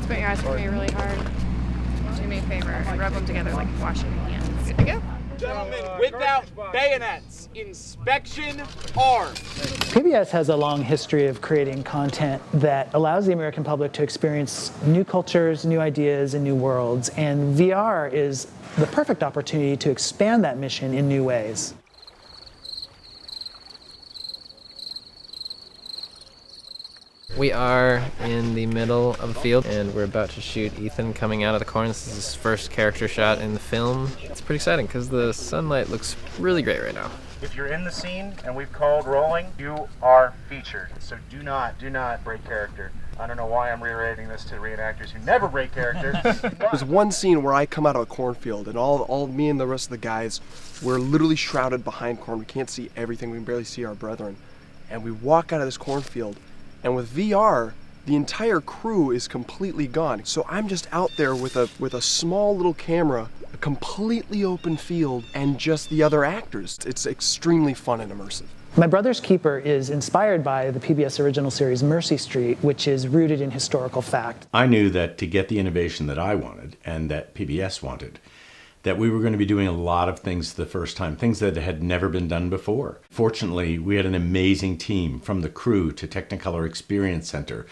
Squint your eyes for me really hard. Do me a favor and rub them together like washing your hands. Good to go? Gentlemen, without bayonets, inspection arms. PBS has a long history of creating content that allows the American public to experience new cultures, new ideas, and new worlds. And VR is the perfect opportunity to expand that mission in new ways. We are in the middle of a field and we're about to shoot Ethan coming out of the corn. This is his first character shot in the film. It's pretty exciting because the sunlight looks really great right now. If you're in the scene and we've called rolling, you are featured. So do not break character. I don't know why I'm reiterating this to reenactors who never break character. There's one scene where I come out of a cornfield and all me and the rest of the guys, we're literally shrouded behind corn. We can't see everything. We can barely see our brethren. And we walk out of this cornfield. And with VR, the entire crew is completely gone. So I'm just out there with a small little camera, a completely open field, and just the other actors. It's extremely fun and immersive. My Brother's Keeper is inspired by the PBS original series Mercy Street, which is rooted in historical fact. I knew that to get the innovation that I wanted and that PBS wanted, that we were going to be doing a lot of things the first time, things that had never been done before. Fortunately, we had an amazing team, from the crew to Technicolor Experience Center,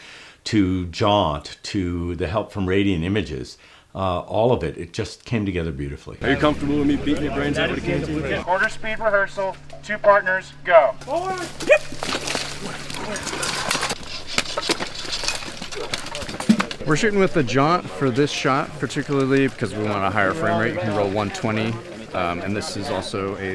to Jaunt, to the help from Radiant Images. All of it just came together beautifully. Are you comfortable with me beating your brains out with a can? Quarter speed rehearsal, 2 partners, go. Forward. We're shooting with the Jaunt for this shot, particularly because we want a higher frame rate. You can roll 120, and this is also a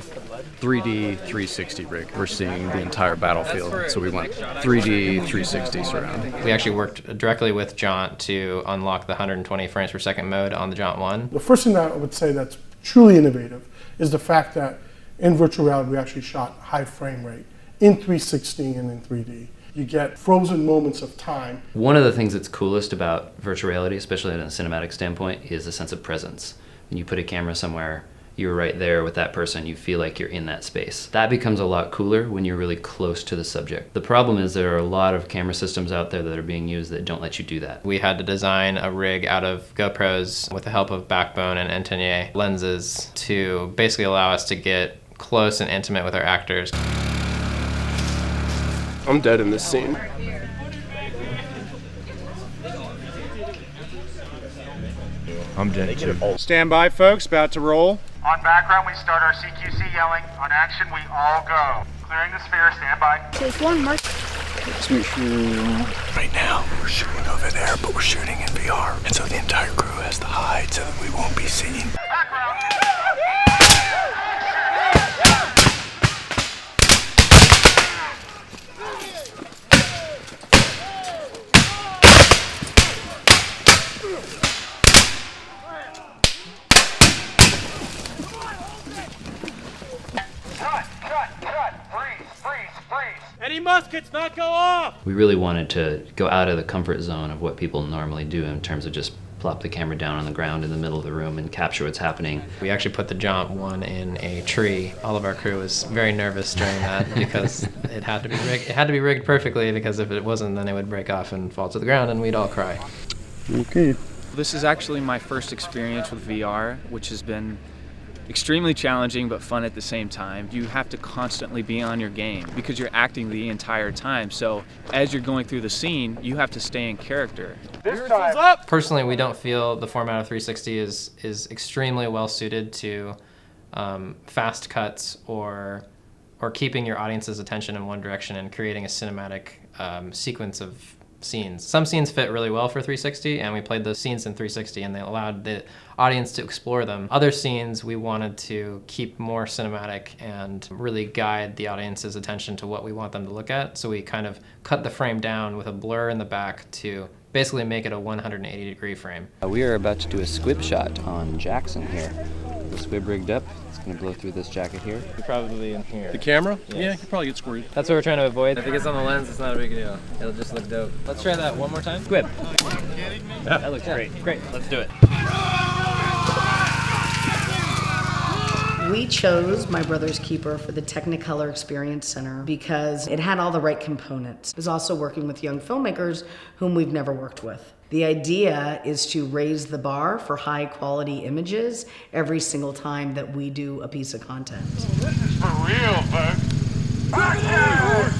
3D 360 rig. We're seeing the entire battlefield, so we want 3D 360 surround. We actually worked directly with Jaunt to unlock the 120 frames per second mode on the Jaunt 1. The first thing that I would say that's truly innovative is the fact that in virtual reality we actually shot high frame rate in 360 and in 3D. You get frozen moments of time. One of the things that's coolest about virtual reality, especially on a cinematic standpoint, is a sense of presence. When you put a camera somewhere, you're right there with that person, you feel like you're in that space. That becomes a lot cooler when you're really close to the subject. The problem is there are a lot of camera systems out there that are being used that don't let you do that. We had to design a rig out of GoPros with the help of Backbone and Antenier lenses to basically allow us to get close and intimate with our actors. I'm dead in this scene. I'm dead too. Stand by, folks, about to roll. On background, we start our CQC yelling. On action, we all go. Clearing the sphere, stand by. Take one, Mark. Let's make sure. Right now, we're shooting over there, but we're shooting in VR. And so the entire crew has to hide so that we won't be seen. Background. Any muskets not go off? We really wanted to go out of the comfort zone of what people normally do in terms of just plop the camera down on the ground in the middle of the room and capture what's happening. We actually put the Jaunt 1 in a tree. All of our crew was very nervous during that because it had to be rigged. It had to be rigged perfectly, because if it wasn't, then it would break off and fall to the ground and we'd all cry. Okay. This is actually my first experience with VR, which has been extremely challenging but fun at the same time. You have to constantly be on your game because you're acting the entire time. So as you're going through the scene, you have to stay in character. This time. Personally, we don't feel the format of 360 is extremely well suited to fast cuts or keeping your audience's attention in one direction and creating a cinematic sequence of scenes. Some scenes fit really well for 360, and we played those scenes in 360 and they allowed the audience to explore them. Other scenes we wanted to keep more cinematic and really guide the audience's attention to what we want them to look at, so we kind of cut the frame down with a blur in the back to basically make it a 180-degree frame. We are about to do a squib shot on Jackson here. The squib rigged up. It's going to blow through this jacket here. Probably in here. The camera? Yes. Yeah, you could probably get squirted. That's what we're trying to avoid. If it gets on the lens, it's not a big deal. It'll just look dope. Let's try that one more time. Squib. Yeah. That looks great. Great, let's do it. We chose My Brother's Keeper for the Technicolor Experience Center because it had all the right components. It was also working with young filmmakers whom we've never worked with. The idea is to raise the bar for high quality images every single time that we do a piece of content. This is for real, folks. Back down!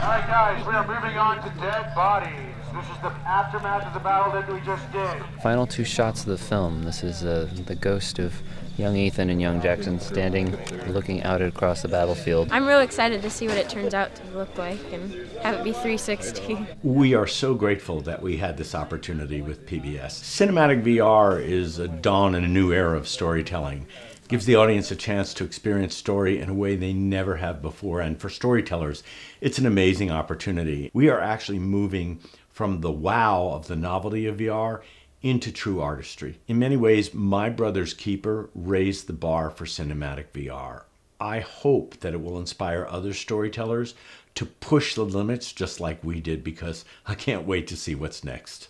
Alright guys, we are moving on to dead bodies. This is the aftermath of the battle that we just did. Final two shots of the film. This is the ghost of young Ethan and young Jackson standing, looking out across the battlefield. I'm real excited to see what it turns out to look like and have it be 360. We are so grateful that we had this opportunity with PBS. Cinematic VR is a dawn in a new era of storytelling. It gives the audience a chance to experience story in a way they never have before, and for storytellers, it's an amazing opportunity. We are actually moving from the wow of the novelty of VR into true artistry. In many ways, My Brother's Keeper raised the bar for cinematic VR. I hope that it will inspire other storytellers to push the limits just like we did, because I can't wait to see what's next.